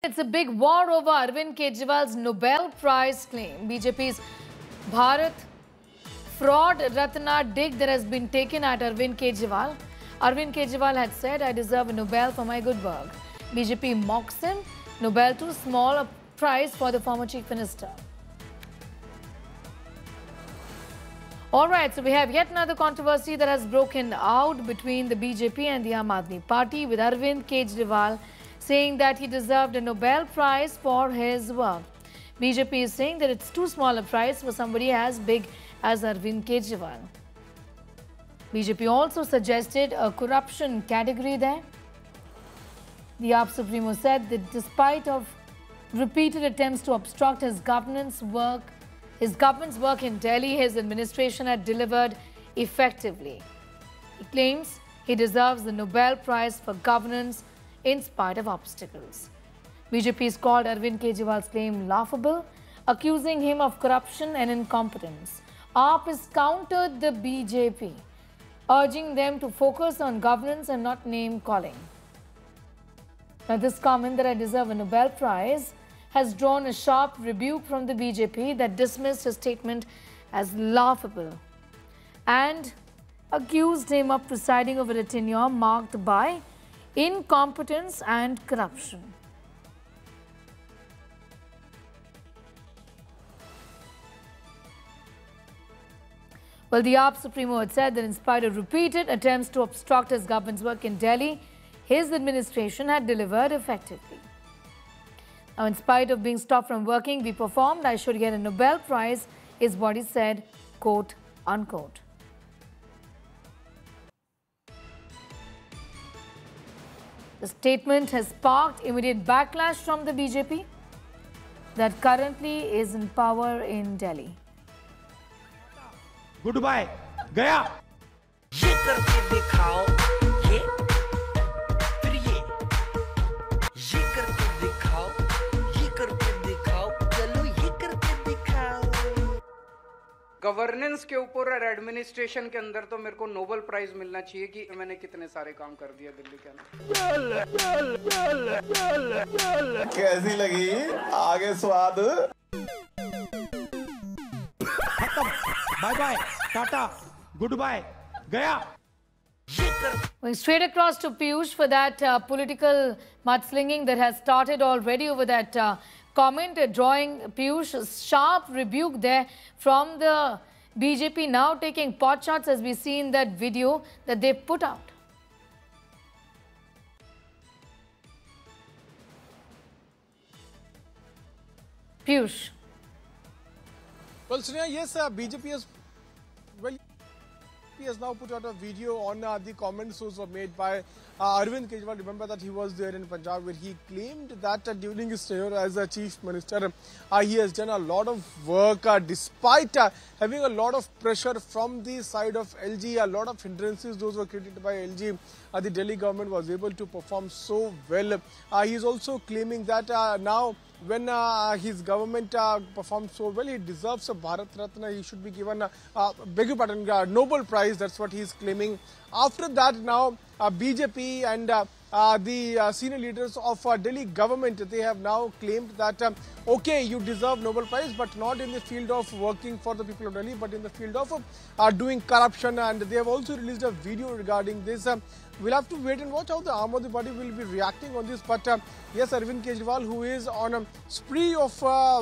It's a big war over Arvind Kejriwal's Nobel Prize claim. BJP's Bharat Fraud Ratna dig that has been taken at Arvind Kejriwal. Arvind Kejriwal had said, "I deserve a Nobel for my good work." BJP mocks him. Nobel too small a prize for the former chief minister. Alright, so we have yet another controversy that has broken out between the BJP and the Aam Aadmi Party, with Arvind Kejriwal saying that he deserved a Nobel Prize for his work. BJP is saying that it's too small a prize for somebody as big as Arvind Kejriwal. BJP also suggested a corruption category there. The AAP Supremo said that despite of repeated attempts to obstruct his government's work in Delhi, his administration had delivered effectively. He claims he deserves the Nobel Prize for governance in spite of obstacles. BJP has called Arvind Kejriwal's claim laughable, accusing him of corruption and incompetence. AAP has countered the BJP, urging them to focus on governance and not name-calling. Now, this comment that I deserve a Nobel Prize has drawn a sharp rebuke from the BJP that dismissed his statement as laughable and accused him of presiding over a tenure marked by incompetence and corruption. Well, the AAP Supremo had said that in spite of repeated attempts to obstruct his government's work in Delhi, his administration had delivered effectively. Now, in spite of being stopped from working, we performed. I should get a Nobel Prize, is what he said, quote, unquote. The statement has sparked immediate backlash from the BJP that currently is in power in Delhi. Goodbye. Gaya. ये करके दिखाओ ये फिर ये करके दिखाओ चलो ये करके दिखाओ। गवर्नेंस के ऊपर और एडमिनिस्ट्रेशन के अंदर तो मेरे को नोबेल प्राइज मिलना चाहिए कि मैंने कितने सारे काम कर दिया दिल्ली के अंदर। कैसी लगी आगे स्वाद? Bye bye. Tata. Goodbye. Gaya. Going straight across to Piyush for that political mudslinging that has started already over that comment, drawing Piyush's sharp rebuke there from the BJP, now taking pot shots as we see in that video that they put out. Piyush. Well, Sneha, yes, BJP has now put out a video on the comments those were made by Arvind Kejriwal. Remember that he was there in Punjab, where he claimed that during his tenure as a chief minister, he has done a lot of work despite having a lot of pressure from the side of LG, a lot of hindrances those were created by LG. The Delhi government was able to perform so well. He is also claiming that now, when his government performed so well, he deserves a Bharat Ratna. He should be given Nobel Prize. That's what he is claiming. After that, now BJP and the senior leaders of Delhi government, they have now claimed that okay, you deserve Nobel Prize, but not in the field of working for the people of Delhi, but in the field of doing corruption. And they have also released a video regarding this. We'll have to wait and watch how the Aam Aadmi Party will be reacting on this. But yes, Arvind Kejriwal, who is on a spree of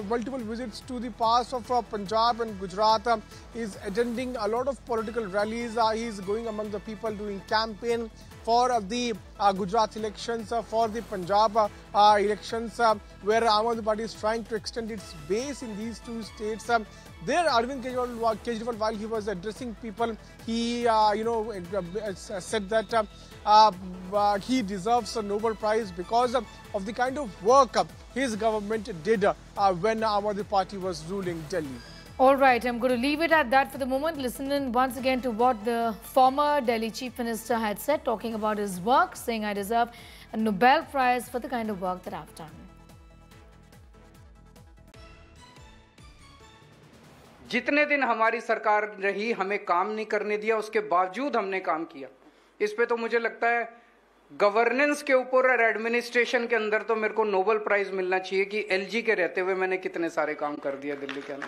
multiple visits to the parts of Punjab and Gujarat, is attending a lot of political rallies. He is going among the people doing campaign for the Gujarat elections, for the Punjab elections, where Aam Aadmi Party is trying to extend its base in these two states. There, Arvind Kejriwal, while he was addressing people, he said that he deserves a Nobel Prize because of the kind of work his government did when Aam Aadmi Party was ruling Delhi. All right, I'm going to leave it at that for the moment. Listen in once again to what the former Delhi Chief Minister had said, talking about his work, saying, "I deserve a Nobel Prize for the kind of work that I've done." जितने दिन हमारी सरकार रही, हमें काम नहीं करने दिया, उसके बावजूद हमने काम किया। इस पे तो मुझे लगता है गवर्नेंस के ऊपर और एडमिनिस्ट्रेशन के अंदर तो मेरे को नोबेल प्राइज मिलना चाहिए कि एलजी के रहते हुए मैंने कितने सारे काम कर दिए दिल्ली के अंदर।